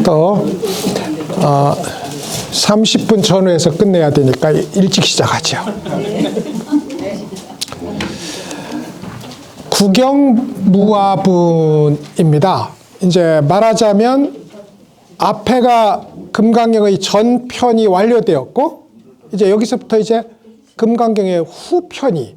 또 30분 전후에서 끝내야 되니까 일찍 시작하죠. 구경무화분입니다. 이제 말하자면 앞에가 금강경의 전편이 완료되었고, 이제 여기서부터 이제 금강경의 후편이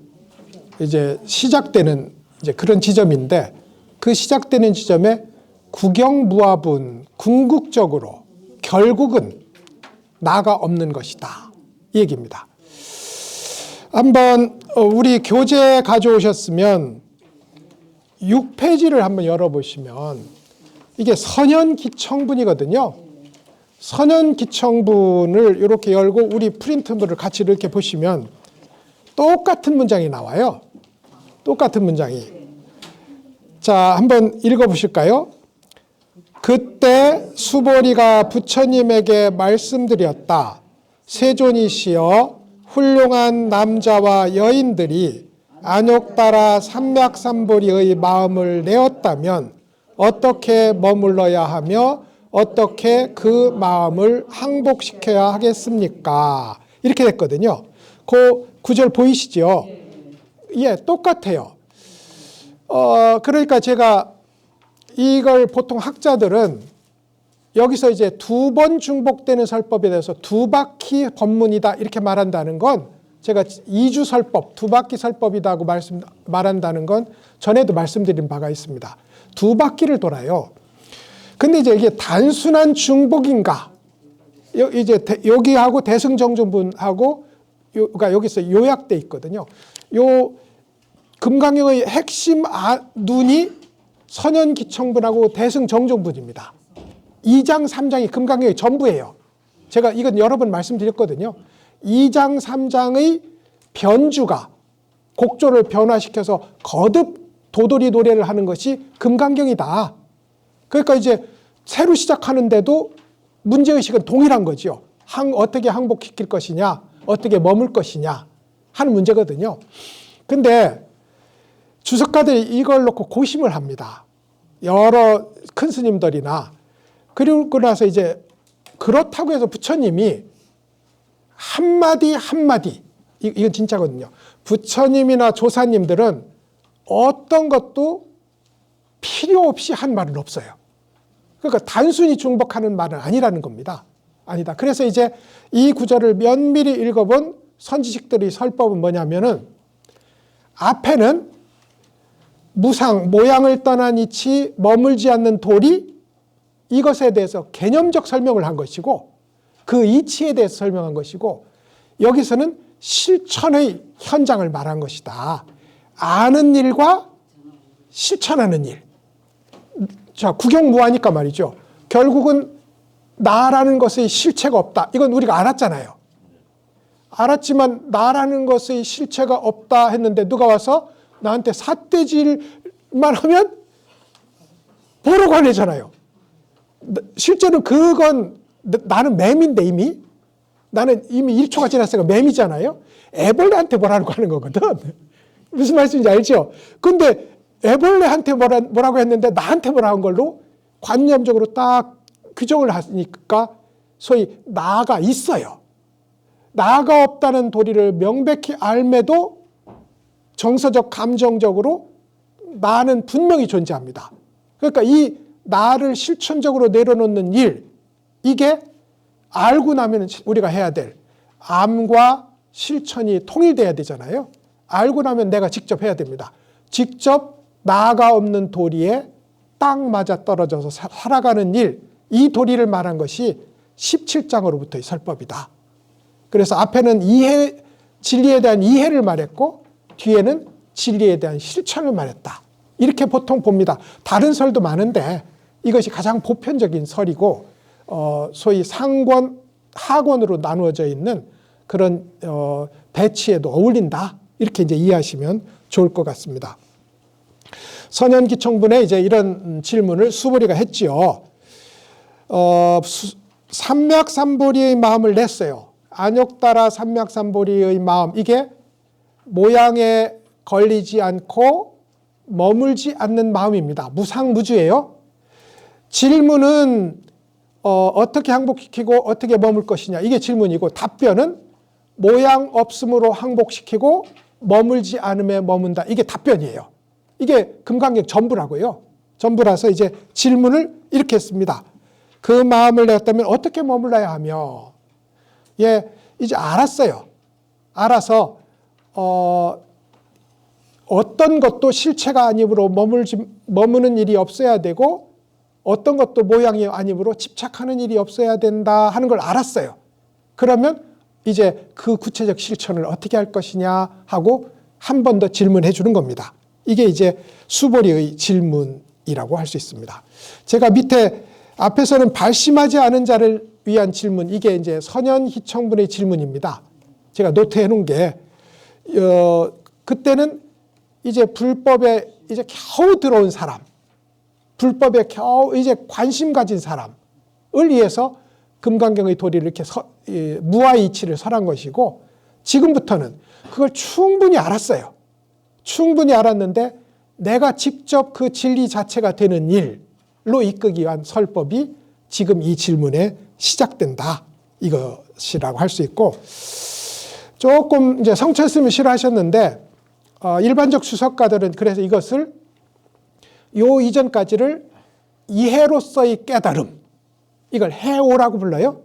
이제 시작되는 이제 그런 지점인데, 그 시작되는 지점에 구경무화분, 궁극적으로 결국은 나가 없는 것이다, 이 얘기입니다. 한번 우리 교재 가져오셨으면 6페이지를 한번 열어보시면 이게 선현기청분이거든요. 선현기청분을 이렇게 열고 우리 프린트물을 같이 이렇게 보시면 똑같은 문장이 나와요. 똑같은 문장이. 자, 한번 읽어보실까요? 그때 수보리가 부처님에게 말씀드렸다. 세존이시여, 훌륭한 남자와 여인들이 안욕따라 삼맥삼보리의 마음을 내었다면 어떻게 머물러야 하며 어떻게 그 마음을 항복시켜야 하겠습니까? 이렇게 됐거든요. 그 구절 보이시죠? 예, 똑같아요. 그러니까 제가 이걸 보통 학자들은 여기서 이제 두 번 중복되는 설법에 대해서 두 바퀴 법문이다 이렇게 말한다는 건, 제가 이주 설법, 두 바퀴 설법이라고 말한다는 건 전에도 말씀드린 바가 있습니다. 두 바퀴를 돌아요. 근데 이제 이게 단순한 중복인가? 이제 여기하고 대승정중분하고 그러니까 여기서 요약돼 있거든요. 요 금강경의 핵심 눈이 선현기청분하고 대승정중분입니다. 2장, 3장이 금강경의 전부예요. 제가 이건 여러 번 말씀드렸거든요. 2장, 3장의 변주가 곡조를 변화시켜서 거듭 도돌이 노래를 하는 것이 금강경이다. 그러니까 이제 새로 시작하는데도 문제의식은 동일한 거죠. 어떻게 항복시킬 것이냐, 어떻게 머물 것이냐 하는 문제거든요. 근데 주석가들이 이걸 놓고 고심을 합니다. 여러 큰 스님들이나. 그리고 나서 이제 그렇다고 해서 부처님이 한마디 한마디, 이건 진짜거든요. 부처님이나 조사님들은 어떤 것도 필요 없이 한 말은 없어요. 그러니까 단순히 중복하는 말은 아니라는 겁니다. 아니다. 그래서 이제 이 구절을 면밀히 읽어본 선지식들의 설법은 뭐냐면은, 앞에는 무상, 모양을 떠난 이치, 머물지 않는 도리, 이것에 대해서 개념적 설명을 한 것이고, 그 이치에 대해서 설명한 것이고, 여기서는 실천의 현장을 말한 것이다. 아는 일과 실천하는 일. 자, 구경무화니까 말이죠. 결국은 나라는 것의 실체가 없다. 이건 우리가 알았잖아요. 알았지만 나라는 것의 실체가 없다 했는데 누가 와서 나한테 삿대질만 하면 보러 가내잖아요. 실제로 그건 나는 매미인데 이미. 나는 이미 1초가 지났으니까 매미잖아요. 애벌레한테 뭐라고 하는 거거든. 무슨 말씀인지 알죠? 근데 애벌레한테 뭐라고 했는데 나한테 뭐라고 한 걸로 관념적으로 딱 규정을 하니까 소위 나가 있어요. 나가 없다는 도리를 명백히 알매도 정서적 감정적으로 나는 분명히 존재합니다. 그러니까 이 나를 실천적으로 내려놓는 일, 이게 알고 나면 우리가 해야 될 암과 실천이 통일돼야 되잖아요. 알고 나면 내가 직접 해야 됩니다. 직접 나가 없는 도리에 딱 맞아 떨어져서 살아가는 일, 이 도리를 말한 것이 17장으로부터의 설법이다. 그래서 앞에는 진리에 대한 이해를 말했고 뒤에는 진리에 대한 실천을 말했다. 이렇게 보통 봅니다. 다른 설도 많은데 이것이 가장 보편적인 설이고, 소위 상권, 하권으로 나누어져 있는 그런 배치에도 어울린다. 이렇게 이제 이해하시면 좋을 것 같습니다. 선현기청분에 이제 이런 질문을 수보리가 했지요. 삼맥삼보리의 마음을 냈어요. 안욕따라 삼맥삼보리의 마음, 이게 모양에 걸리지 않고 머물지 않는 마음입니다. 무상무주예요. 질문은 어떻게 항복시키고 어떻게 머물 것이냐, 이게 질문이고, 답변은 모양 없음으로 항복시키고 머물지 않음에 머문다, 이게 답변이에요. 이게 금강경 전부라고요. 전부라서 이제 질문을 이렇게 했습니다. 그 마음을 내었다면 어떻게 머물러야 하며, 예, 이제 알았어요. 알아서 어떤 것도 실체가 아니므로 머무는 일이 없어야 되고, 어떤 것도 모양이 아니므로 집착하는 일이 없어야 된다 하는 걸 알았어요. 그러면 이제 그 구체적 실천을 어떻게 할 것이냐 하고 한 번 더 질문해 주는 겁니다. 이게 이제 수보리의 질문이라고 할 수 있습니다. 제가 밑에 앞에서는 발심하지 않은 자를 위한 질문, 이게 이제 선현희청분의 질문입니다. 제가 노트해 놓은 게, 그때는 이제 불법에 이제 겨우 들어온 사람, 불법에 겨우 이제 관심 가진 사람을 위해서 금강경의 도리를 이렇게 무아이치를 설한 것이고, 지금부터는 그걸 충분히 알았어요. 충분히 알았는데 내가 직접 그 진리 자체가 되는 일로 이끄기 위한 설법이 지금 이 질문에 시작된다, 이것이라고 할 수 있고, 조금 이제 성철스님을 싫어하셨는데 일반적 주석가들은 그래서 이것을 요 이전까지를 이해로서의 깨달음, 이걸 해오라고 불러요.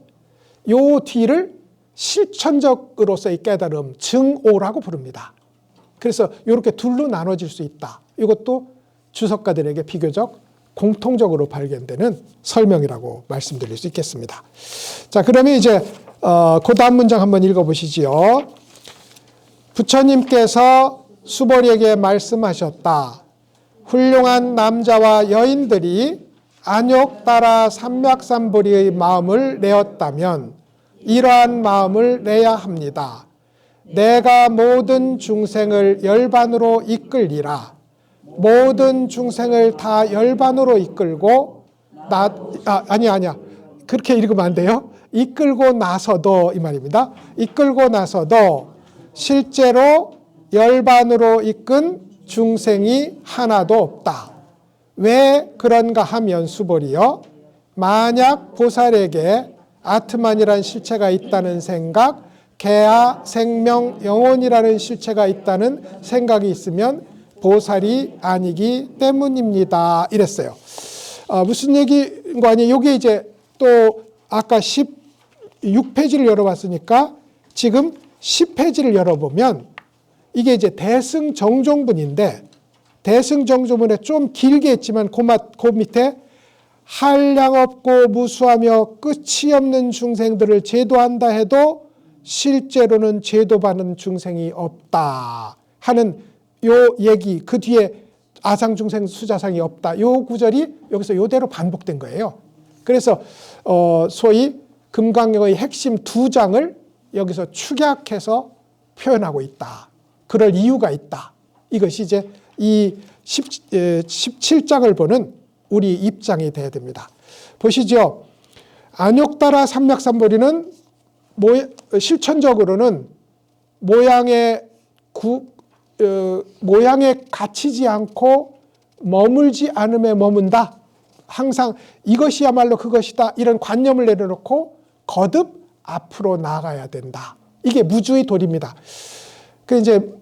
요 뒤를 실천적으로서의 깨달음, 증오라고 부릅니다. 그래서 이렇게 둘로 나눠질 수 있다. 이것도 주석가들에게 비교적 공통적으로 발견되는 설명이라고 말씀드릴 수 있겠습니다. 자, 그러면 이제 그 다음 문장 한번 읽어보시지요. 부처님께서 수보리에게 말씀하셨다. 훌륭한 남자와 여인들이 안욕따라 삼맥삼보리의 마음을 내었다면 이러한 마음을 내야 합니다. 내가 모든 중생을 열반으로 이끌리라. 모든 중생을 다 열반으로 이끌고 아니야. 그렇게 읽으면 안 돼요. 이끌고 나서도, 이 말입니다. 이끌고 나서도 실제로 열반으로 이끈 중생이 하나도 없다. 왜 그런가 하면 수보리여, 만약 보살에게 아트만이라는 실체가 있다는 생각, 개화, 생명, 영혼이라는 실체가 있다는 생각이 있으면 보살이 아니기 때문입니다. 이랬어요. 무슨 얘기인 거 아니에요? 이게 이제 또 아까 16페이지를 열어봤으니까 지금 10페이지를 열어보면 이게 이제 대승정종분인데, 대승정종분에 좀 길게 했지만 그 밑에 한량 없고 무수하며 끝이 없는 중생들을 제도한다 해도 실제로는 제도받는 중생이 없다 하는 요 얘기, 그 뒤에 아상중생 수자상이 없다, 요 구절이 여기서 요대로 반복된 거예요. 그래서 소위 금강경의 핵심 두 장을 여기서 축약해서 표현하고 있다. 그럴 이유가 있다. 이것이 이제 이 17장을 보는 우리 입장이 돼야 됩니다. 보시죠. 안욕따라 삼맥삼보리는 실천적으로는 모양에 갇히지 않고 머물지 않음에 머문다. 항상 이것이야말로 그것이다, 이런 관념을 내려놓고 거듭 앞으로 나아가야 된다. 이게 무주의 도리입니다. 그 이제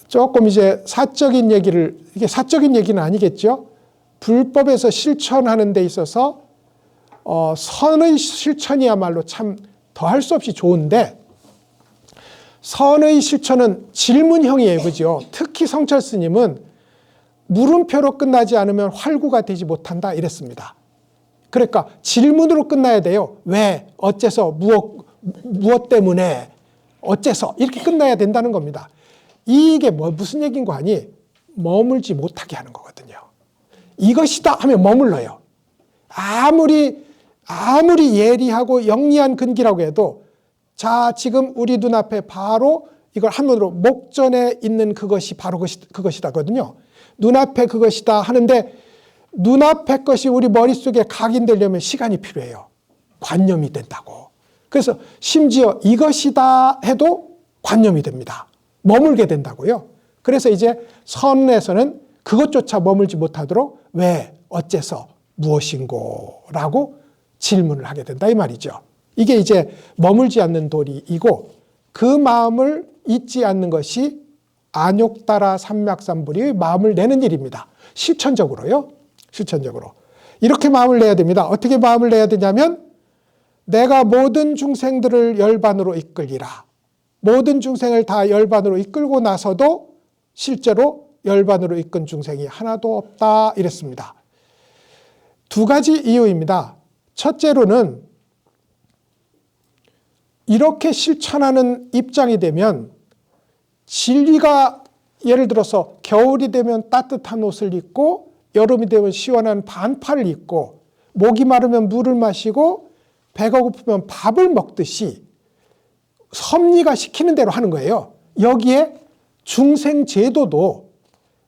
조금 이제 사적인 얘기를, 이게 사적인 얘기는 아니겠죠. 불법에서 실천하는 데 있어서 선의 실천이야말로 참 더할 수 없이 좋은데, 선의 실천은 질문형이에요. 그죠? 특히 성철 스님은 물음표로 끝나지 않으면 활구가 되지 못한다 이랬습니다. 그러니까 질문으로 끝나야 돼요. 왜? 어째서? 무엇 때문에? 어째서? 이렇게 끝나야 된다는 겁니다. 이게 무슨 얘기인 거 아니? 머물지 못하게 하는 거거든요. 이것이다 하면 머물러요. 아무리 예리하고 영리한 근기라고 해도, 자, 지금 우리 눈앞에 바로 이걸 한문으로 목전에 있는 그것이 바로 그것이다거든요. 눈앞에 그것이다 하는데, 눈앞에 것이 우리 머릿속에 각인되려면 시간이 필요해요. 관념이 된다고. 그래서 심지어 이것이다 해도 관념이 됩니다. 머물게 된다고요. 그래서 이제 선에서는 그것조차 머물지 못하도록 왜, 어째서, 무엇인고? 라고 질문을 하게 된다 이 말이죠. 이게 이제 머물지 않는 도리이고 그 마음을 잊지 않는 것이 안욕따라 삼맥삼불이 마음을 내는 일입니다. 실천적으로요. 실천적으로. 이렇게 마음을 내야 됩니다. 어떻게 마음을 내야 되냐면 내가 모든 중생들을 열반으로 이끌리라. 모든 중생을 다 열반으로 이끌고 나서도 실제로 열반으로 이끈 중생이 하나도 없다 이랬습니다. 두 가지 이유입니다. 첫째로는 이렇게 실천하는 입장이 되면 진리가 예를 들어서 겨울이 되면 따뜻한 옷을 입고 여름이 되면 시원한 반팔을 입고 목이 마르면 물을 마시고 배가 고프면 밥을 먹듯이 섭리가 시키는 대로 하는 거예요. 여기에 중생 제도도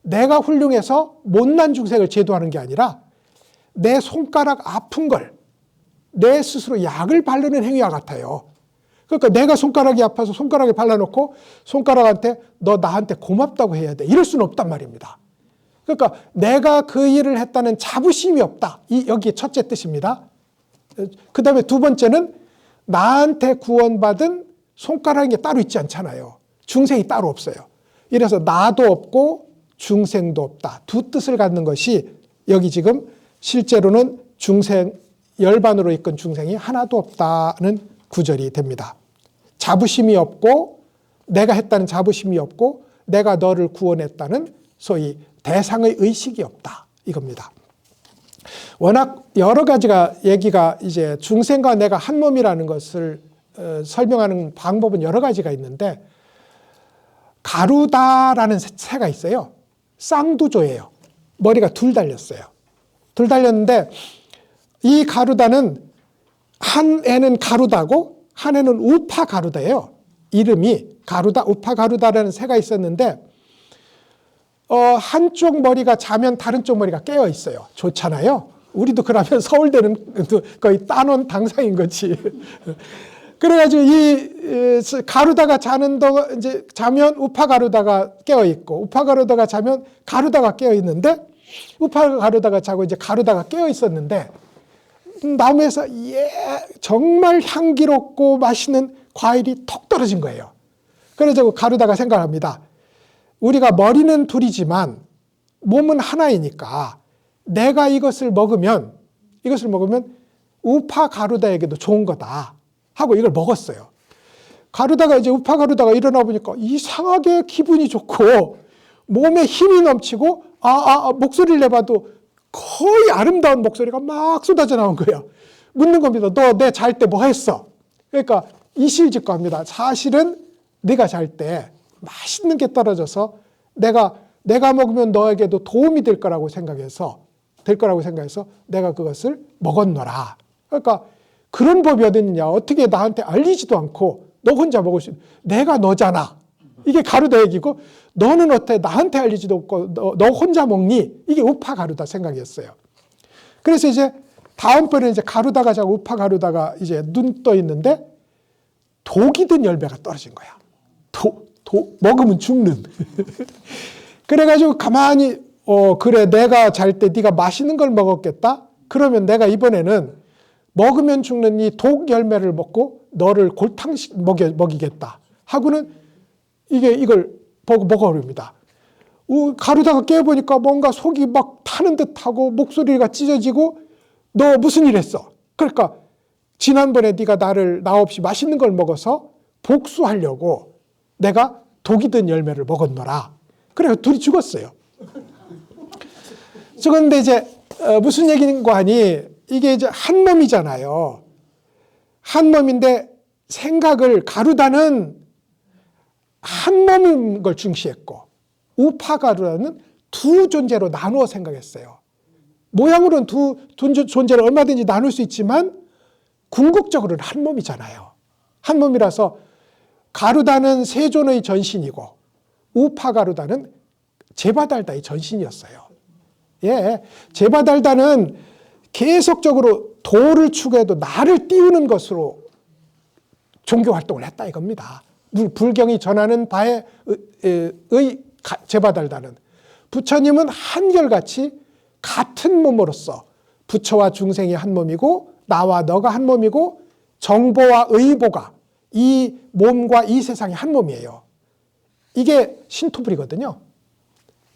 내가 훌륭해서 못난 중생을 제도하는 게 아니라 내 손가락 아픈 걸 내 스스로 약을 바르는 행위와 같아요. 그러니까 내가 손가락이 아파서 손가락에 발라놓고 손가락한테 너 나한테 고맙다고 해야 돼. 이럴 수는 없단 말입니다. 그러니까 내가 그 일을 했다는 자부심이 없다. 여기에 첫째 뜻입니다. 그 다음에 두 번째는 나한테 구원받은 손가락이 따로 있지 않잖아요. 중생이 따로 없어요. 이래서 나도 없고 중생도 없다. 두 뜻을 갖는 것이 여기 지금 실제로는 중생, 열반으로 이끈 중생이 하나도 없다는 구절이 됩니다. 자부심이 없고 내가 했다는 자부심이 없고 내가 너를 구원했다는 소위 대상의 의식이 없다. 이겁니다. 워낙 여러 가지가 얘기가 이제 중생과 내가 한 몸이라는 것을 설명하는 방법은 여러 가지가 있는데 가루다라는 새가 있어요. 쌍두조예요. 머리가 둘 달렸어요. 둘 달렸는데 이 가루다는 한 애는 가루다고 한 애는 우파 가루다예요. 이름이 가루다, 우파 가루다라는 새가 있었는데 한쪽 머리가 자면 다른 쪽 머리가 깨어 있어요. 좋잖아요. 우리도 그러면 서울대는 거의 따놓은 당상인 거지. 그래가지고 이 가루다가 이제 자면 우파 가루다가 깨어 있고 우파 가루다가 자면 가루다가 깨어 있는데 우파 가루다가 자고 이제 가루다가 깨어 있었는데 나무에서 정말 향기롭고 맛있는 과일이 톡 떨어진 거예요. 그래서 가루다가 생각합니다. 우리가 머리는 둘이지만 몸은 하나이니까 내가 이것을 먹으면 우파 가루다에게도 좋은 거다 하고 이걸 먹었어요. 가루다가 이제 우파 가루다가 일어나 보니까 이상하게 기분이 좋고 몸에 힘이 넘치고 목소리를 내봐도 거의 아름다운 목소리가 막 쏟아져 나온 거예요. 묻는 겁니다. 너 내 잘 때 뭐 했어? 그러니까 이실직고 합니다. 사실은 네가 잘 때 맛있는 게 떨어져서 내가 먹으면 너에게도 도움이 될 거라고 생각해서 내가 그것을 먹었노라. 그러니까 그런 법이 어디 있느냐. 어떻게 나한테 알리지도 않고 너 혼자 먹을 수 있는. 내가 너잖아. 이게 가루다 얘기고 너는 어때 나한테 알리지도 않고 너 혼자 먹니? 이게 우파 가루다 생각이었어요. 그래서 이제 다음번에 이제 가루다가 자고 우파 가루다가 이제 눈 떠 있는데 독이 든 열매가 떨어진 거야. 먹으면 죽는. 그래가지고 가만히 그래 내가 잘 때 네가 맛있는 걸 먹었겠다. 그러면 내가 이번에는 먹으면 죽는 이 독 열매를 먹고 너를 골탕식 먹이겠다 하고는 이걸 먹어버립니다. 가루다가 깨보니까 뭔가 속이 막 타는 듯하고 목소리가 찢어지고 너 무슨 일 했어? 그러니까 지난번에 네가 나 없이 맛있는 걸 먹어서 복수하려고 내가 독이 든 열매를 먹었노라. 그래서 둘이 죽었어요. 그런데 이제 무슨 얘기인가 하니 이게 이제 한 몸이잖아요. 한 몸인데 생각을 가루다는 한 몸인 걸 중시했고 우파 가루다는 두 존재로 나누어 생각했어요. 모양으로는 두 존재를 얼마든지 나눌 수 있지만 궁극적으로는 한 몸이잖아요. 한 몸이라서 가루다는 세존의 전신이고 우파 가루다는 제바달다의 전신이었어요. 제바달다는 계속적으로 도를 추구해도 나를 띄우는 것으로 종교 활동을 했다 이겁니다. 불경이 전하는 바에 제바달다는 부처님은 한결같이 같은 몸으로서 부처와 중생이 한 몸이고 나와 너가 한 몸이고 정보와 의보가 이 몸과 이 세상이 한 몸이에요. 이게 신토불이거든요.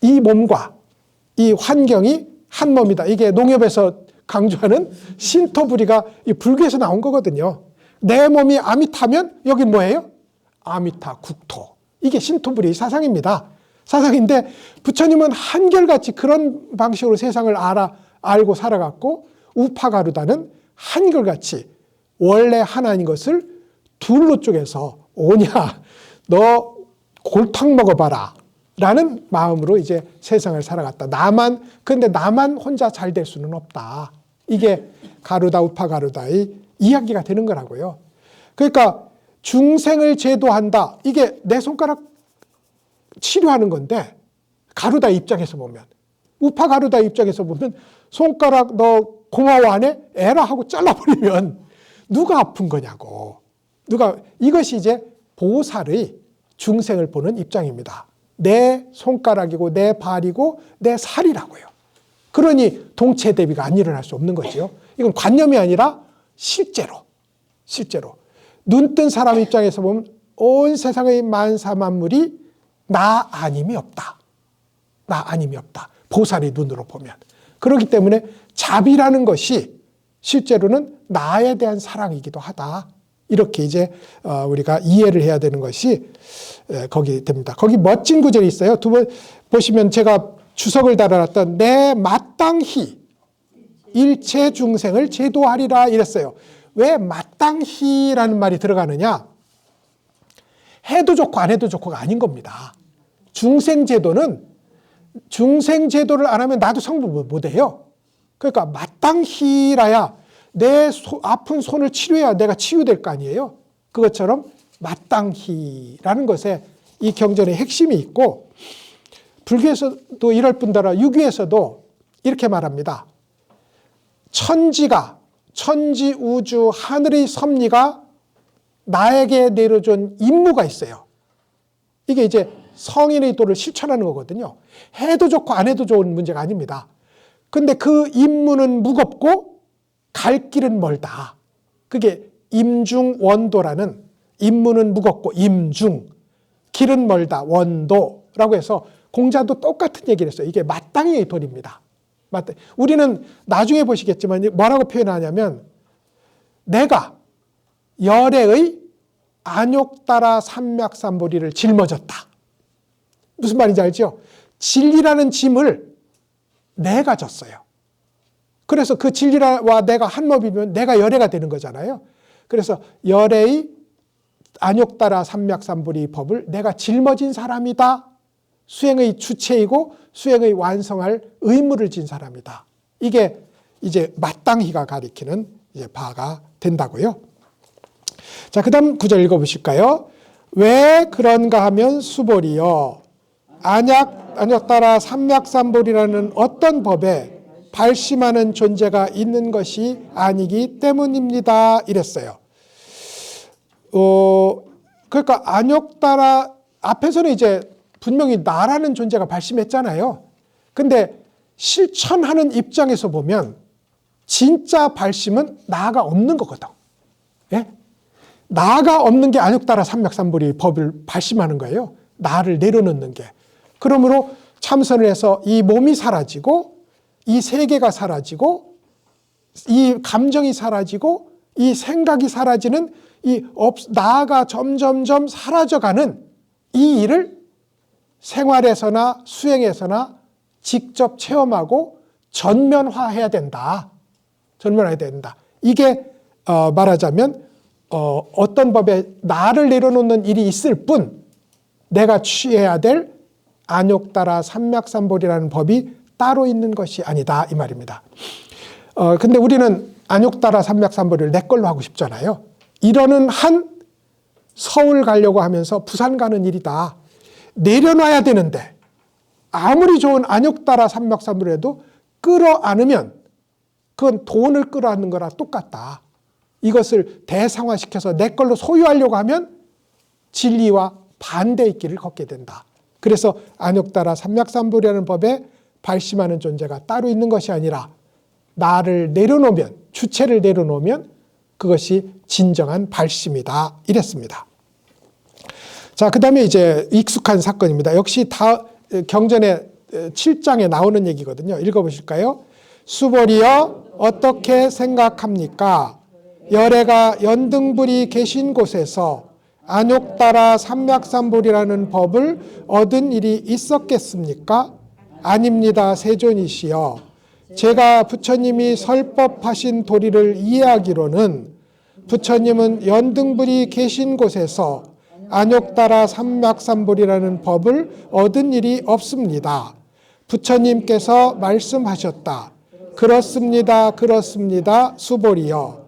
이 몸과 이 환경이 한 몸이다. 이게 농협에서 강조하는 신토불이가 이 불교에서 나온 거거든요. 내 몸이 아미타면 여기 뭐예요? 아미타 국토. 이게 신토불이 사상입니다. 사상인데 부처님은 한결같이 그런 방식으로 세상을 알고 살아갔고 우파가루다는 한결같이 원래 하나인 것을 둘로 쪼개서 오냐 너 골탕 먹어봐라 라는 마음으로 이제 세상을 살아갔다. 근데 나만 혼자 잘 될 수는 없다. 이게 가루다 우파가루다의 이야기가 되는 거라고요. 그러니까 중생을 제도한다. 이게 내 손가락 치료하는 건데 가루다 입장에서 보면 우파가루다 입장에서 보면 손가락 너 고마워 안 해? 에라 하고 잘라버리면 누가 아픈 거냐고. 이것이 이제 보살의 중생을 보는 입장입니다. 내 손가락이고 내 발이고 내 살이라고요. 그러니 동체 대비가 안 일어날 수 없는 거죠. 이건 관념이 아니라 실제로 눈뜬 사람 입장에서 보면 온 세상의 만사 만물이 나 아님이 없다. 나 아님이 없다. 보살의 눈으로 보면. 그렇기 때문에 자비라는 것이 실제로는 나에 대한 사랑이기도 하다. 이렇게 이제 우리가 이해를 해야 되는 것이 거기 됩니다. 거기 멋진 구절이 있어요. 두 번 보시면 제가 주석을 달아놨던 내 마땅히 일체 중생을 제도하리라 이랬어요. 왜 마땅히라는 말이 들어가느냐? 해도 좋고 안 해도 좋고가 아닌 겁니다. 중생제도를 안 하면 나도 성불 못해요. 그러니까 마땅히라야 내 아픈 손을 치료해야 내가 치유될 거 아니에요. 그것처럼 마땅히라는 것에 이 경전의 핵심이 있고 불교에서도 이럴 뿐더러 유교에서도 이렇게 말합니다. 천지 우주 하늘의 섭리가 나에게 내려준 임무가 있어요. 이게 이제 성인의 도를 실천하는 거거든요. 해도 좋고 안 해도 좋은 문제가 아닙니다. 근데 그 임무는 무겁고 갈 길은 멀다. 그게 임중원도라는 임무는 무겁고 임중, 길은 멀다, 원도라고 해서 공자도 똑같은 얘기를 했어요. 이게 마땅히의 도리입니다. 우리는 나중에 보시겠지만 뭐라고 표현하냐면 내가 열애의 안욕따라 삼맥삼보리를 짊어졌다. 무슨 말인지 알죠? 진리라는 짐을 내가 졌어요. 그래서 그 진리와 내가 한 몸이면 내가 열애가 되는 거잖아요. 그래서 열애의 안욕따라 삼맥삼보리 법을 내가 짊어진 사람이다. 수행의 주체이고 수행의 완성할 의무를 진 사람이다. 이게 이제 마땅히가 가리키는 이제 바가 된다고요. 자, 그 다음 구절 읽어보실까요? 왜 그런가 하면 수보리여 안욕따라 삼맥삼보리라는 어떤 법에 발심하는 존재가 있는 것이 아니기 때문입니다. 이랬어요. 그러니까 안욕따라 앞에서는 이제 분명히 나라는 존재가 발심했잖아요. 근데 실천하는 입장에서 보면 진짜 발심은 나가 없는 거거든. 예? 나가 없는 게 안욕따라 삼맥삼보리 법을 발심하는 거예요. 나를 내려놓는 게. 그러므로 참선을 해서 이 몸이 사라지고 이 세계가 사라지고 이 감정이 사라지고 이 생각이 사라지는 나가 점점점 사라져가는 이 일을 생활에서나 수행에서나 직접 체험하고 전면화해야 된다. 전면화해야 된다. 이게 말하자면 어떤 법에 나를 내려놓는 일이 있을 뿐 내가 취해야 될 안욕따라 삼맥삼보리라는 법이 따로 있는 것이 아니다 이 말입니다. 근데 우리는 안욕따라 삼맥삼보리를 내 걸로 하고 싶잖아요. 이러는 한 서울 가려고 하면서 부산 가는 일이다. 내려놔야 되는데 아무리 좋은 안욕따라 삼맥삼보리라도 끌어안으면 그건 돈을 끌어안는 거랑 똑같다. 이것을 대상화시켜서 내 걸로 소유하려고 하면 진리와 반대의 길을 걷게 된다. 그래서 안욕따라 삼맥삼보리라는 법에 발심하는 존재가 따로 있는 것이 아니라 나를 내려놓으면, 주체를 내려놓으면 그것이 진정한 발심이다. 이랬습니다. 자, 그 다음에 이제 익숙한 사건입니다. 역시 다 경전의 7장에 나오는 얘기거든요. 읽어보실까요? 수보리여 어떻게 생각합니까? 열애가 연등불이 계신 곳에서 안욕 따라 삼맥삼불이라는 법을 얻은 일이 있었겠습니까? 아닙니다. 세존이시여. 제가 부처님이 설법하신 도리를 이해하기로는 부처님은 연등불이 계신 곳에서 안욕 따라 삼맥삼불이라는 법을 얻은 일이 없습니다. 부처님께서 말씀하셨다. 그렇습니다. 그렇습니다. 수보리여.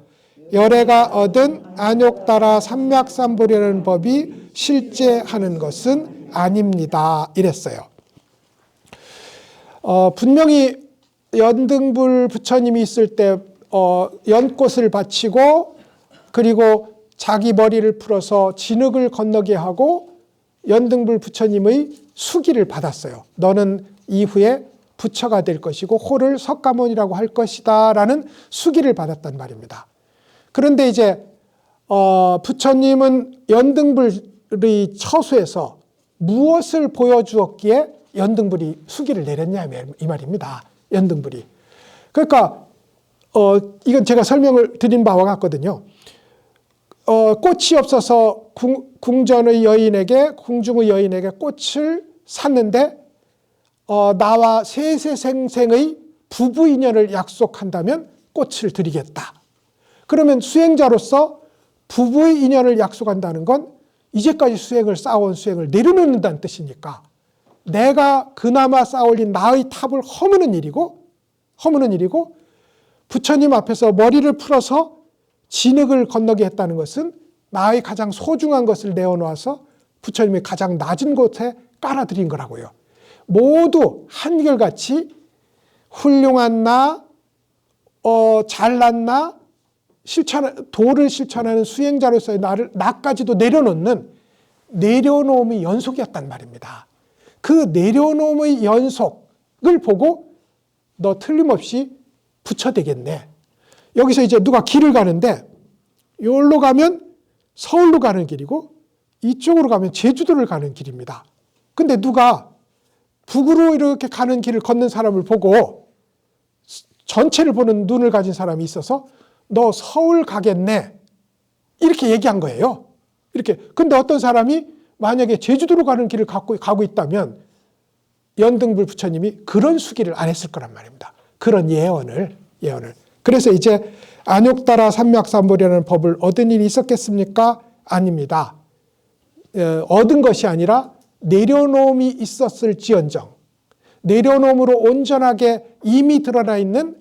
열애가 얻은 안욕 따라 삼맥삼불이라는 법이 실제 하는 것은 아닙니다. 이랬어요. 분명히 연등불 부처님이 있을 때 연꽃을 바치고 그리고 자기 머리를 풀어서 진흙을 건너게 하고 연등불 부처님의 수기를 받았어요. 너는 이후에 부처가 될 것이고 호를 석가모니라고 할 것이다 라는 수기를 받았단 말입니다. 그런데 이제 부처님은 연등불의 처소에서 무엇을 보여주었기에 연등불이 수기를 내렸냐 이 말입니다. 연등불이. 그러니까 이건 제가 설명을 드린 바와 같거든요. 꽃이 없어서 궁중의 여인에게 꽃을 샀는데 나와 세세생생의 부부 인연을 약속한다면 꽃을 드리겠다. 그러면 수행자로서 부부의 인연을 약속한다는 건 이제까지 쌓아온 수행을 내려놓는다는 뜻이니까 내가 그나마 쌓아올린 나의 탑을 허무는 일이고 부처님 앞에서 머리를 풀어서 진흙을 건너게 했다는 것은 나의 가장 소중한 것을 내어놓아서 부처님의 가장 낮은 곳에 깔아드린 거라고요. 모두 한결같이 훌륭한 나, 잘난 나, 도를 실천하는 수행자로서의 나까지도 내려놓음의 연속이었단 말입니다. 그 내려놓음의 연속을 보고 너 틀림없이 부처 되겠네. 여기서 이제 누가 길을 가는데 여기로 가면 서울로 가는 길이고 이쪽으로 가면 제주도를 가는 길입니다. 근데 누가 북으로 이렇게 가는 길을 걷는 사람을 보고 전체를 보는 눈을 가진 사람이 있어서 너 서울 가겠네. 이렇게 얘기한 거예요. 이렇게. 근데 어떤 사람이 만약에 제주도로 가는 길을 가고 있다면 연등불 부처님이 그런 수기를 안 했을 거란 말입니다. 그런 예언을. 그래서 이제 안욕 따라 삼맥삼불이라는 법을 얻은 일이 있었겠습니까? 아닙니다. 얻은 것이 아니라 내려놓음이 있었을지언정 내려놓음으로 온전하게 이미 드러나 있는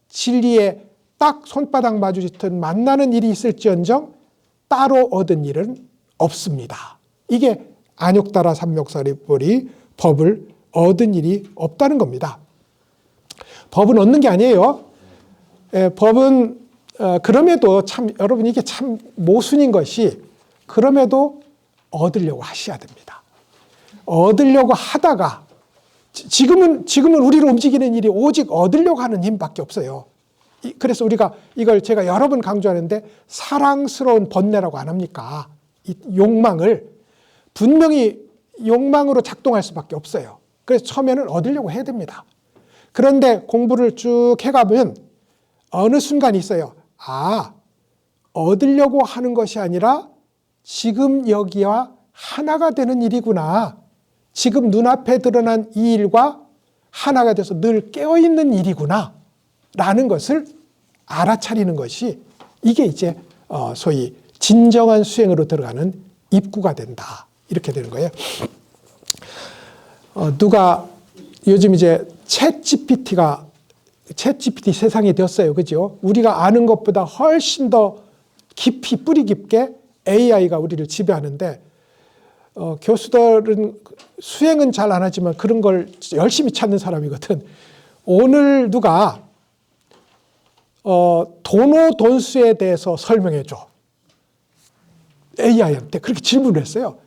진리에 딱 손바닥 마주짓듯 만나는 일이 있을지언정 따로 얻은 일은 없습니다. 이게 안욕 따라 삼맥삼불이 법을 얻은 일이 없다는 겁니다. 법은 얻는 게 아니에요. 법은 그럼에도 참 여러분 이게 참 모순인 것이 그럼에도 얻으려고 하셔야 됩니다. 얻으려고 하다가 지금은 우리를 움직이는 일이 오직 얻으려고 하는 힘밖에 없어요. 그래서 우리가 이걸 제가 여러 번 강조하는데 사랑스러운 번뇌라고 안 합니까? 이 욕망을 분명히 욕망으로 작동할 수밖에 없어요. 그래서 처음에는 얻으려고 해야 됩니다. 그런데 공부를 쭉 해가면 어느 순간이 있어요. 얻으려고 하는 것이 아니라 지금 여기와 하나가 되는 일이구나. 지금 눈앞에 드러난 이 일과 하나가 돼서 늘 깨어있는 일이구나. 라는 것을 알아차리는 것이 이게 이제 소위 진정한 수행으로 들어가는 입구가 된다. 이렇게 되는 거예요. 누가 요즘 이제 챗GPT 세상이 되었어요. 그죠? 우리가 아는 것보다 훨씬 더 깊이 뿌리 깊게 AI가 우리를 지배하는데 교수들은 수행은 잘 안 하지만 그런 걸 열심히 찾는 사람이거든. 오늘 누가 돈수에 대해서 설명해 줘. AI한테 그렇게 질문을 했어요.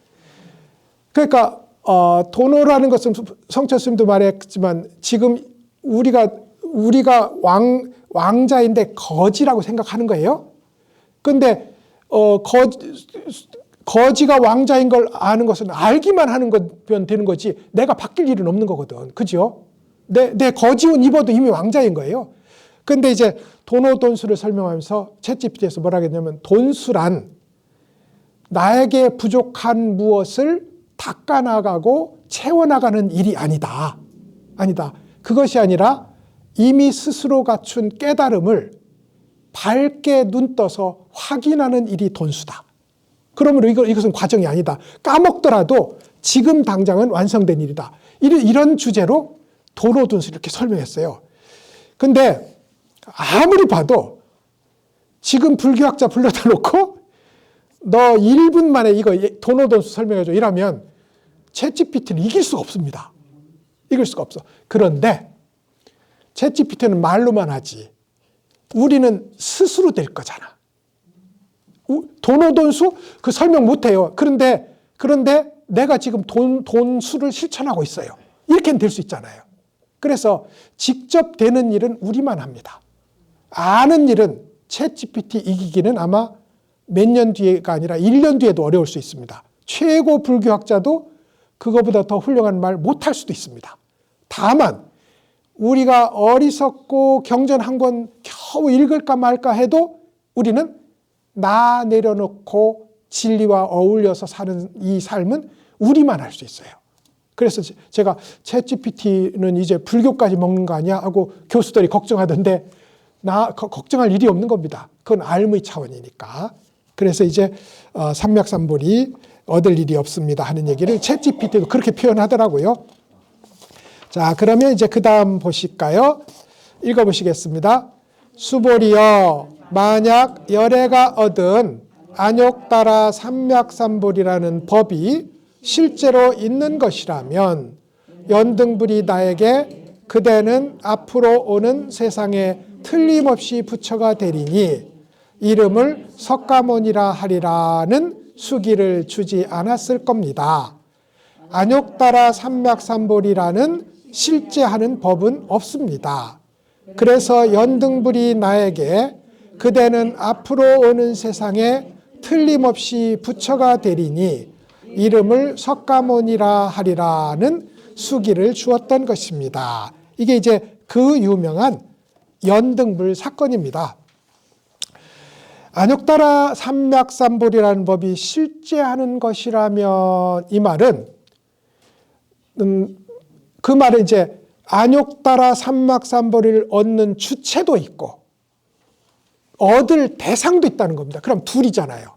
그러니까 도노라는 것은 성철 스님도 말했지만 지금 우리가 왕자인데 거지라고 생각하는 거예요. 근데 거지가 왕자인 걸 아는 것은 알기만 하는 거면 되는 거지 내가 바뀔 일은 없는 거거든. 그죠? 내 거지 옷 입어도 이미 왕자인 거예요. 근데 이제 돈오돈수를 설명하면서 챗GPT에서 뭐라 했냐면 돈수란 나에게 부족한 무엇을 닦아나가고 채워나가는 일이 아니다. 아니다. 그것이 아니라 이미 스스로 갖춘 깨달음을 밝게 눈 떠서 확인하는 일이 돈수다. 그러므로 이것은 과정이 아니다. 까먹더라도 지금 당장은 완성된 일이다. 이런 주제로 돈오돈수를 이렇게 설명했어요. 근데 아무리 봐도 지금 불교학자 불러다 놓고 너 1분 만에 이거 돈오돈수 설명해줘 이러면 챗GPT는 이길 수가 없습니다. 이길 수가 없어. 그런데 챗GPT는 말로만 하지 우리는 스스로 될 거잖아. 돈오돈수 그 설명 못해요. 그런데 내가 지금 돈수를 실천하고 있어요. 이렇게는 될 수 있잖아요. 그래서 직접 되는 일은 우리만 합니다. 아는 일은 챗GPT 이기기는 아마 몇 년 뒤가 아니라 1년 뒤에도 어려울 수 있습니다. 최고 불교학자도 그거보다 더 훌륭한 말 못할 수도 있습니다. 다만 우리가 어리석고 경전 한 권 겨우 읽을까 말까 해도 우리는 나 내려놓고 진리와 어울려서 사는 이 삶은 우리만 할 수 있어요. 그래서 제가 챗GPT는 이제 불교까지 먹는 거 아니야 하고 교수들이 걱정하던데 걱정할 일이 없는 겁니다. 그건 알의 차원이니까. 그래서 이제 삼맥삼볼이 얻을 일이 없습니다 하는 얘기를 챗GPT도 그렇게 표현하더라고요. 자, 그러면 이제 그 다음 보실까요? 읽어보시겠습니다. 수볼이여 만약 열애가 얻은 안욕따라 삼맥삼볼이라는 법이 실제로 있는 것이라면 연등불이 나에게 그대는 앞으로 오는 세상에 틀림없이 부처가 되리니 이름을 석가모니라 하리라는 수기를 주지 않았을 겁니다. 안욕따라 삼맥삼볼이라는 실제하는 법은 없습니다. 그래서 연등불이 나에게 그대는 앞으로 오는 세상에 틀림없이 부처가 되리니 이름을 석가모니라 하리라는 수기를 주었던 것입니다. 이게 이제 그 유명한 연등불 사건입니다. 안욕따라 삼맥삼볼이라는 법이 실제하는 것이라면 이 말은 그 말은 이제 안욕따라 삼맥삼볼을 얻는 주체도 있고 얻을 대상도 있다는 겁니다. 그럼 둘이잖아요.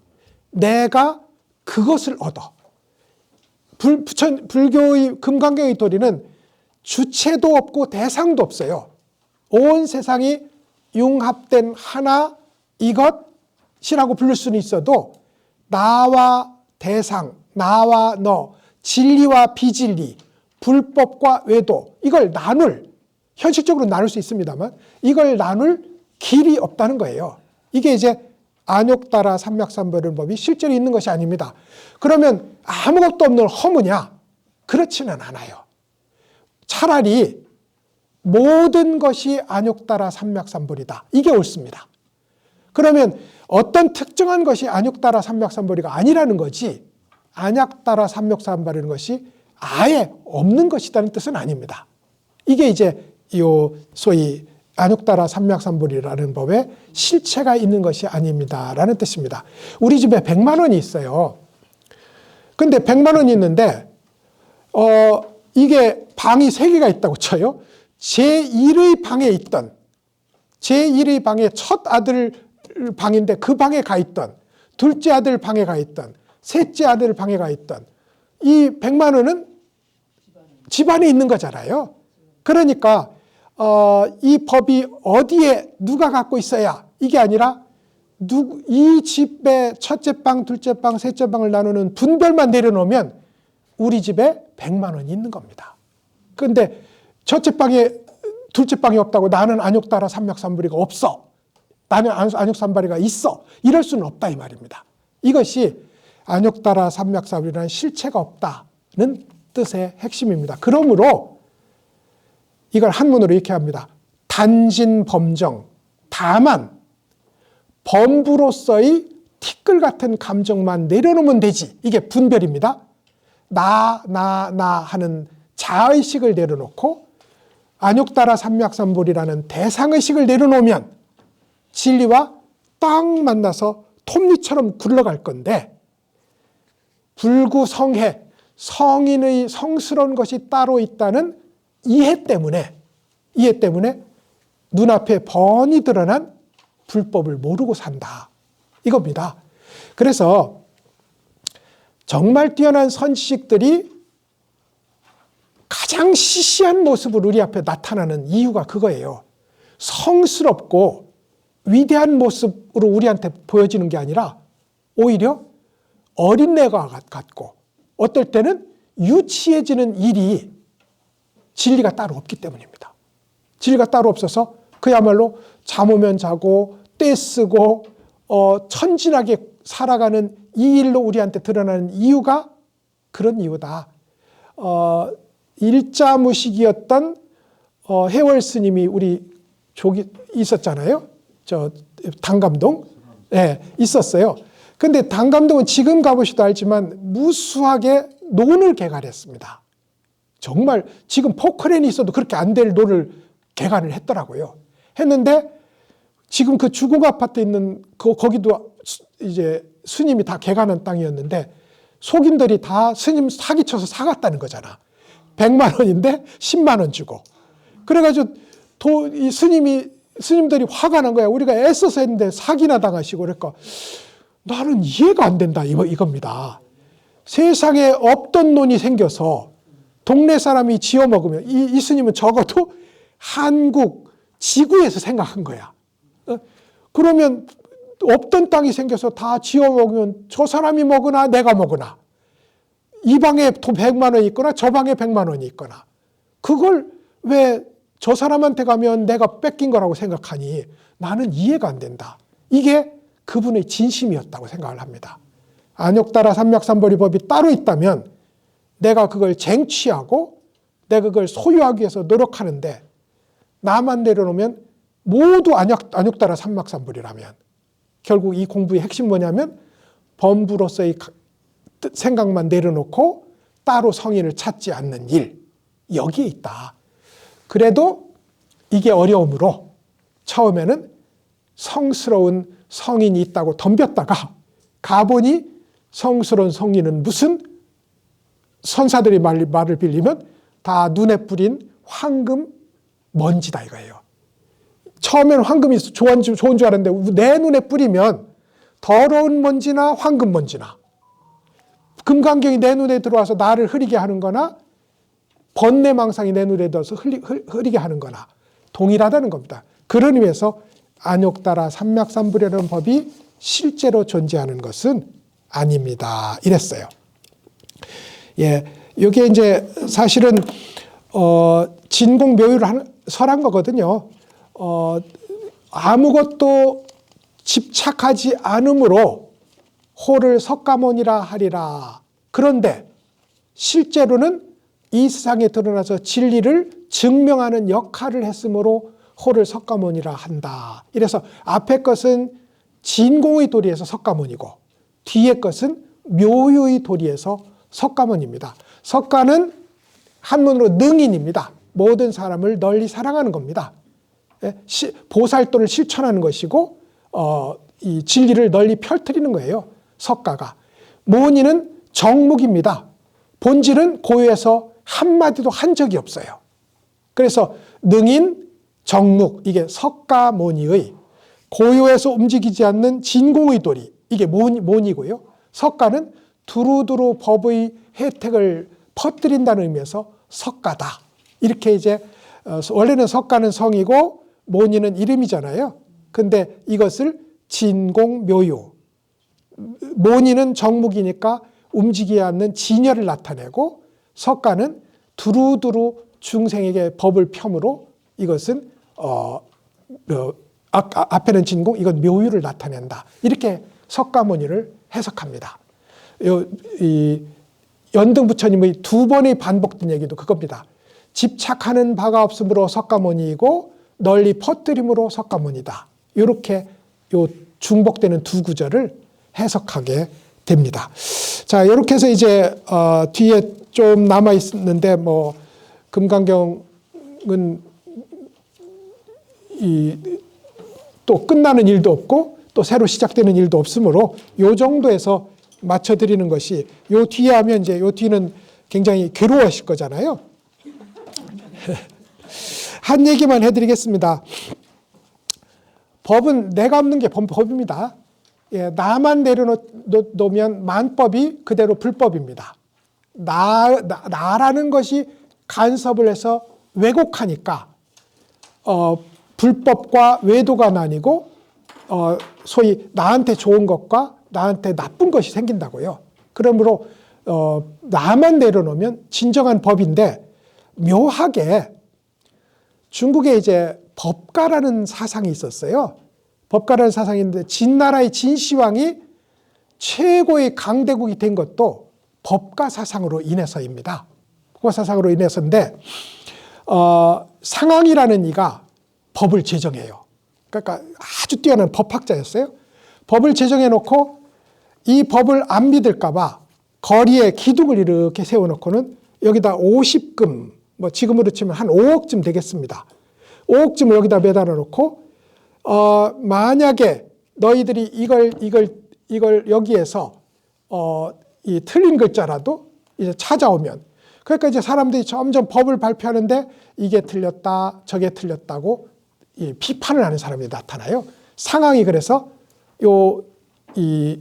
내가 그것을 얻어. 불교의 금강경의 도리는 주체도 없고 대상도 없어요. 온 세상이 융합된 하나 이것이라고 부를 수는 있어도 나와 대상, 나와 너, 진리와 비진리, 불법과 외도 이걸 현실적으로 나눌 수 있습니다만 이걸 나눌 길이 없다는 거예요. 이게 이제 안욕따라 삼맥삼볼의 법이 실제로 있는 것이 아닙니다. 그러면 아무것도 없는 허무냐? 그렇지는 않아요. 차라리 모든 것이 안욕따라 삼맥삼볼이다. 이게 옳습니다. 그러면 어떤 특정한 것이 안욕따라 삼맥삼볼이가 아니라는 거지 안약따라 삼맥삼볼이라는 것이 아예 없는 것이라는 뜻은 아닙니다. 이게 이제 소위 안욕따라 삼맥삼볼이라는 법에 실체가 있는 것이 아닙니다라는 뜻입니다. 우리 집에 100만 원이 있어요. 근데 100만 원이 있는데 이게 방이 3개가 있다고 쳐요. 제1의 방에 있던 제1의 방에 첫 아들 방인데 그 방에 가 있던 둘째 아들 방에 가 있던 셋째 아들 방에 가 있던 이 100만 원은 집안에 있는 거잖아요. 그러니까 이 법이 어디에 누가 갖고 있어야 이게 아니라 이 집의 첫째 방, 둘째 방, 셋째 방을 나누는 분별만 내려놓으면 우리 집에 100만 원이 있는 겁니다. 그런데 첫째 방에 둘째 방이 없다고 나는 안욕따라 삼맥삼볼이가 없어. 나는 안욕삼볼이가 있어. 이럴 수는 없다 이 말입니다. 이것이 안욕따라 삼맥삼볼이라는 실체가 없다는 뜻의 핵심입니다. 그러므로 이걸 한문으로 이렇게 합니다. 단진범정, 다만 범부로서의 티끌 같은 감정만 내려놓으면 되지. 이게 분별입니다. 나 하는 자의식을 내려놓고 안욕따라 삼맥삼불이라는 대상의식을 내려놓으면 진리와 딱 만나서 톱니처럼 굴러갈 건데, 불구성해 성인의 성스러운 것이 따로 있다는 이해 때문에 눈앞에 번이 드러난 불법을 모르고 산다, 이겁니다. 그래서 정말 뛰어난 선지식들이 가장 시시한 모습으로 우리 앞에 나타나는 이유가 그거예요. 성스럽고 위대한 모습으로 우리한테 보여지는 게 아니라 오히려 어린애가 같고 어떨 때는 유치해지는 일이 진리가 따로 없기 때문입니다. 진리가 따로 없어서 그야말로 잠 오면 자고 떼쓰고 천진하게 살아가는 이 일로 우리한테 드러나는 이유가 그런 이유다. 일자무식이었던 해월 스님이 우리 조기 있었잖아요. 저 당감동, 네, 있었어요. 근데 당감동은 지금 가보시도 알지만 무수하게 논을 개간했습니다. 정말 지금 포크레인이 있어도 그렇게 안 될 논을 개간을 했더라고요. 했는데 지금 그 주공 아파트 있는 거기도 이제 스님이 다 개간한 땅이었는데 속인들이 다 스님 사기쳐서 사갔다는 거잖아. 100만 원인데 10만 원 주고. 그래가지고 이 스님들이 화가 난 거야. 우리가 애써서 했는데 사기나 당하시고. 그러니까 나는 이해가 안 된다, 이겁니다. 세상에 없던 논이 생겨서 동네 사람이 지어먹으면 이 스님은 적어도 한국 지구에서 생각한 거야. 그러면 없던 땅이 생겨서 다 지어먹으면 저 사람이 먹으나 내가 먹으나, 이 방에 100만 원이 있거나 저 방에 100만 원이 있거나, 그걸 왜 저 사람한테 가면 내가 뺏긴 거라고 생각하니 나는 이해가 안 된다. 이게 그분의 진심이었다고 생각을 합니다. 안욕따라 삼맥삼벌이법이 따로 있다면 내가 그걸 쟁취하고 내가 그걸 소유하기 위해서 노력하는데, 나만 내려놓으면 모두 안욕따라 삼맥삼벌이라면 결국 이 공부의 핵심 뭐냐면 범부로서의 생각만 내려놓고 따로 성인을 찾지 않는 일, 여기에 있다. 그래도 이게 어려움으로 처음에는 성스러운 성인이 있다고 덤볐다가 가보니 성스러운 성인은 무슨, 선사들이 말을 빌리면 다 눈에 뿌린 황금 먼지다 이거예요. 처음에는 황금이 좋은 줄 알았는데 내 눈에 뿌리면 더러운 먼지나 황금 먼지나, 금강경이 내 눈에 들어와서 나를 흐리게 하는 거나 번뇌망상이 내 눈에 들어서 흐리게 하는 거나 동일하다는 겁니다. 그런 의미에서 안욕따라 삼맥삼불이라는 법이 실제로 존재하는 것은 아닙니다. 이랬어요. 예, 이게 이제 사실은 진공묘유를 설한 거거든요. 아무것도 집착하지 않음으로 호를 석가모니라 하리라. 그런데 실제로는 이 세상에 드러나서 진리를 증명하는 역할을 했으므로 호를 석가모니라 한다. 이래서 앞에 것은 진공의 도리에서 석가모니고 뒤에 것은 묘유의 도리에서 석가모니입니다. 석가는 한문으로 능인입니다. 모든 사람을 널리 사랑하는 겁니다. 보살도를 실천하는 것이고 이 진리를 널리 펼뜨리는 거예요. 석가가. 모니는 정묵입니다. 본질은 고유에서 한마디도 한 적이 없어요. 그래서 능인, 정묵, 이게 석가모니의 고유에서 움직이지 않는 진공의 도리, 이게 모니고요. 석가는 두루두루 법의 혜택을 퍼뜨린다는 의미에서 석가다. 이렇게 이제 원래는 석가는 성이고 모니는 이름이잖아요. 근데 이것을 진공묘유, 모니는 정묵이니까 움직이지 않는 진열을 나타내고, 석가는 두루두루 중생에게 법을 펴므로 이것은 앞에는 진공, 이건 묘유를 나타낸다. 이렇게 석가모니를 해석합니다. 이 연등부처님의 두 번의 반복된 얘기도 그겁니다. 집착하는 바가 없으므로 석가모니이고 널리 퍼뜨림으로 석가모니다. 이렇게 요 중복되는 두 구절을 해석하게 됩니다. 자, 이렇게 해서 이제 뒤에 좀 남아 있는데 뭐 금강경은 또 끝나는 일도 없고 또 새로 시작되는 일도 없으므로 요 정도에서 맞춰드리는 것이, 요 뒤에 하면 이제 요 뒤는 굉장히 괴로워하실 거잖아요. 한 얘기만 해드리겠습니다. 법은 내가 없는 게 법입니다. 예, 나만 내려놓으면 만법이 그대로 불법입니다. 나라는 것이 간섭을 해서 왜곡하니까 불법과 외도가 나뉘고 소위 나한테 좋은 것과 나한테 나쁜 것이 생긴다고요. 그러므로 나만 내려놓으면 진정한 법인데, 묘하게 중국에 이제 법가라는 사상이 있었어요. 법가라는 사상인데 진나라의 진시황이 최고의 강대국이 된 것도 법가 사상으로 인해서입니다. 법가 사상으로 인해서인데 상황이라는 이가 법을 제정해요. 그러니까 아주 뛰어난 법학자였어요. 법을 제정해 놓고 이 법을 안 믿을까 봐 거리에 기둥을 이렇게 세워놓고는 여기다 50금, 뭐 지금으로 치면 한 5억쯤 되겠습니다. 5억쯤을 여기다 매달아 놓고 만약에 너희들이 이걸 여기에서 이 틀린 글자라도 이제 찾아오면, 그러니까 이제 사람들이 점점 법을 발표하는데 이게 틀렸다 저게 틀렸다고 이 비판을 하는 사람이 나타나요. 상황이 그래서 이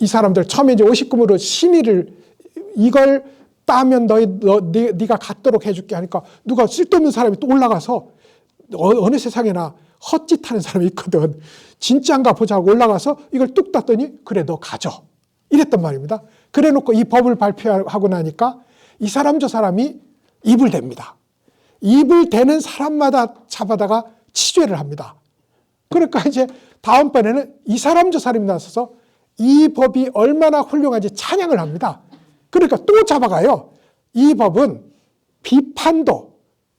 사람들 처음에 이제 50금으로 심의를, 이걸 따면 네가 갖도록 해줄게 하니까 누가 쓸데없는 사람이 또 올라가서 어느 세상에나 헛짓하는 사람이 있거든. 진짜인가 보자고 올라가서 이걸 뚝 땄더니 그래 너 가져 이랬단 말입니다. 그래 놓고 이 법을 발표하고 나니까 이 사람 저 사람이 입을 댑니다. 입을 대는 사람마다 잡아다가 치죄를 합니다. 그러니까 이제 다음번에는 이 사람 저 사람이 나서서 이 법이 얼마나 훌륭한지 찬양을 합니다. 그러니까 또 잡아가요. 이 법은 비판도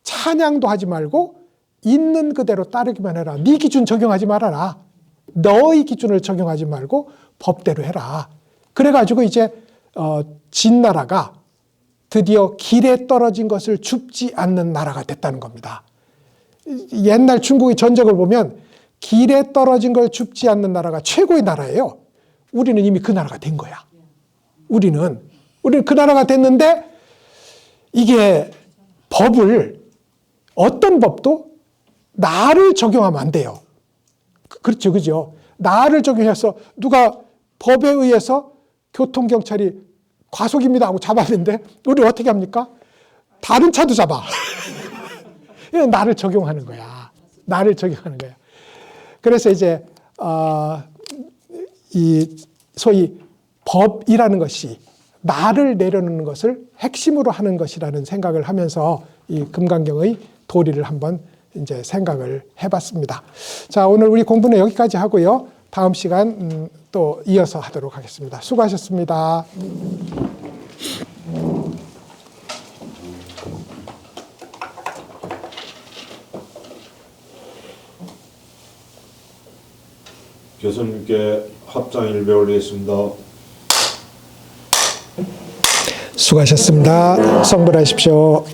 찬양도 하지 말고 있는 그대로 따르기만 해라. 네 기준 적용하지 말아라. 너의 기준을 적용하지 말고 법대로 해라. 그래가지고 이제 진나라가 드디어 길에 떨어진 것을 줍지 않는 나라가 됐다는 겁니다. 옛날 중국의 전적을 보면 길에 떨어진 걸 줍지 않는 나라가 최고의 나라예요. 우리는 이미 그 나라가 된 거야. 우리는 그 나라가 됐는데, 이게 법을, 어떤 법도 나를 적용하면 안 돼요. 그렇죠, 그죠? 나를 적용해서 누가 법에 의해서 교통경찰이 과속입니다 하고 잡았는데 우리 어떻게 합니까? 다른 차도 잡아. 이건 나를 적용하는 거야. 나를 적용하는 거야. 그래서 이제 이 소위 법이라는 것이 나를 내려놓는 것을 핵심으로 하는 것이라는 생각을 하면서 이 금강경의 도리를 한번 이제 생각을 해봤습니다. 자, 오늘 우리 공부는 여기까지 하고요. 다음 시간 또 이어서 하도록 하겠습니다. 수고하셨습니다. 교수님께 합장 일배 올리겠습니다. 수고하셨습니다. 성불하십시오.